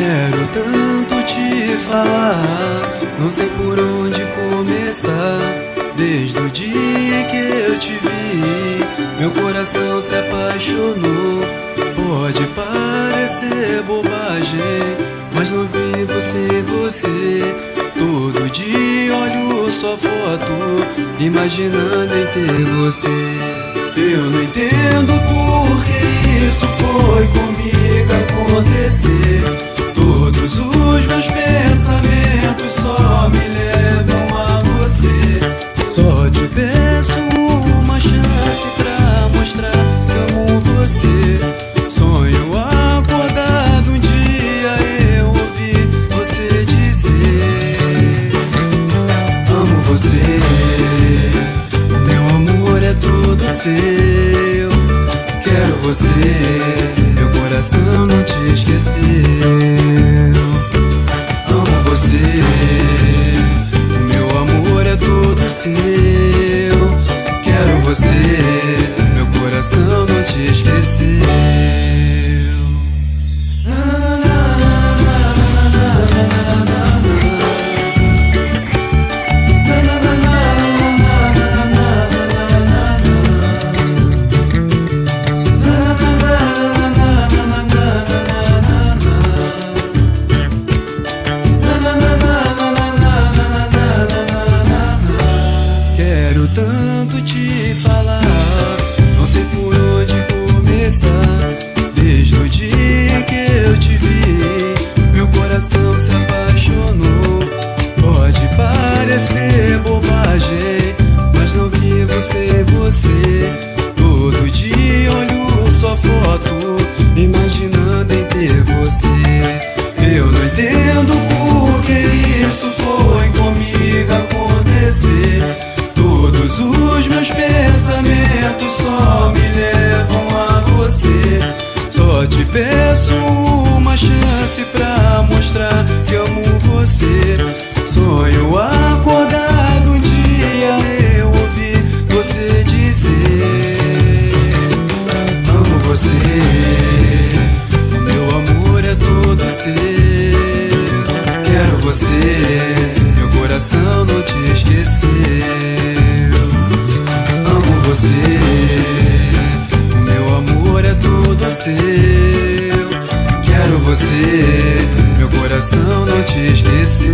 Quero tanto te falar, não sei por onde começar. Desde o dia que eu te vi, meu coração se apaixonou. Pode parecer bobagem, mas não vi você. Todo dia olho sua foto, imaginando em ter você. Eu não entendo por que isso foi comigo acontecer. Todos os meus pensamentos só me levam a você. Só te peço uma chance pra mostrar que amo você. Sonho acordado um dia eu ouvi você dizer: amo você, meu amor é todo seu. Quero você, meu coração não te esqueceu. Amo você, meu amor é todo seu. Quero você, meu coração não te esqueceu. Quero tanto te falar, não sei por onde começar. Desde o dia que eu te vi, meu coração se apaixonou. Pode parecer bobagem, mas não vi você. Todo dia olho sua foto, imaginando em ter você. Eu não entendo por que isso foi comigo acontecer. Todos os meus pensamentos só me levam a você. Só te peço uma chance pra mostrar que amo você. Sonho acordado um dia eu ouvi você dizer: amo você, meu amor é todo seu. Quero você, meu coração não te esqueceu. Amo você, meu amor é todo seu. Quero você, meu coração não te esqueceu.